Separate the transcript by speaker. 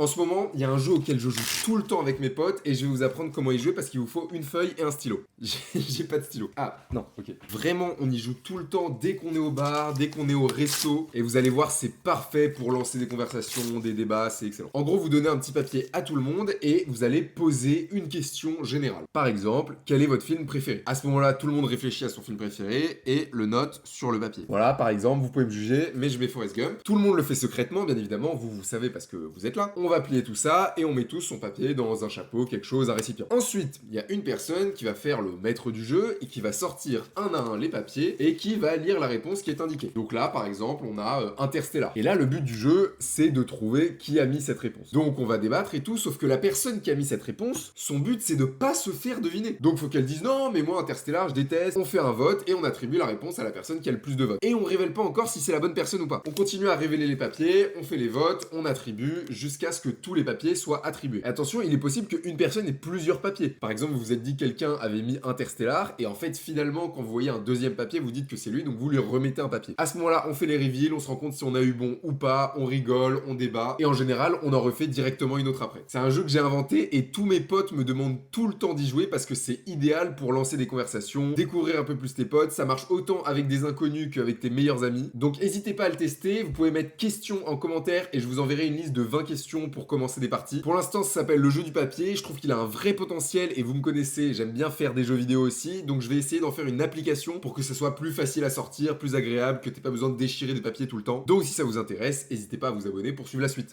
Speaker 1: En ce moment, il y a un jeu auquel je joue tout le temps avec mes potes et je vais vous apprendre comment y jouer parce qu'il vous faut une feuille et un stylo. J'ai pas de stylo. Ah, non, ok. Vraiment, on y joue tout le temps dès qu'on est au bar, dès qu'on est au resto et vous allez voir, c'est parfait pour lancer des conversations, des débats, c'est excellent. En gros, vous donnez un petit papier à tout le monde et vous allez poser une question générale. Par exemple, quel est votre film préféré? À ce moment-là, tout le monde réfléchit à son film préféré et le note sur le papier. Voilà, par exemple, vous pouvez me juger, mais je mets Forrest Gump. Tout le monde le fait secrètement, bien évidemment, vous savez parce que vous êtes là. On va plier tout ça et on met tous son papier dans un chapeau, quelque chose, un récipient. Ensuite, il y a une personne qui va faire le maître du jeu et qui va sortir un à un les papiers et qui va lire la réponse qui est indiquée. Donc là, par exemple, on a Interstellar. Et là, le but du jeu, c'est de trouver qui a mis cette réponse. Donc on va débattre et tout, sauf que la personne qui a mis cette réponse, son but c'est de pas se faire deviner. Donc faut qu'elle dise non, mais moi Interstellar, je déteste. On fait un vote et on attribue la réponse à la personne qui a le plus de votes. Et on révèle pas encore si c'est la bonne personne ou pas. On continue à révéler les papiers, on fait les votes, on attribue jusqu'à ce que tous les papiers soient attribués. Attention, il est possible qu'une personne ait plusieurs papiers. Par exemple, vous vous êtes dit que quelqu'un avait mis Interstellar et en fait finalement quand vous voyez un deuxième papier, vous dites que c'est lui, donc vous lui remettez un papier. À ce moment-là, on fait les reveals, on se rend compte si on a eu bon ou pas, on rigole, on débat et en général, on en refait directement une autre après. C'est un jeu que j'ai inventé et tous mes potes me demandent tout le temps d'y jouer parce que c'est idéal pour lancer des conversations, découvrir un peu plus tes potes, ça marche autant avec des inconnus qu'avec tes meilleurs amis. Donc n'hésitez pas à le tester, vous pouvez mettre questions en commentaire et je vous enverrai une liste de 20 questions pour commencer des parties. Pour l'instant, ça s'appelle le jeu du papier, je trouve qu'il a un vrai potentiel et vous me connaissez, j'aime bien faire des jeux vidéo aussi, donc je vais essayer d'en faire une application pour que ce soit plus facile à sortir, plus agréable, que t'aies pas besoin de déchirer des papiers tout le temps. Donc si ça vous intéresse, n'hésitez pas à vous abonner pour suivre la suite.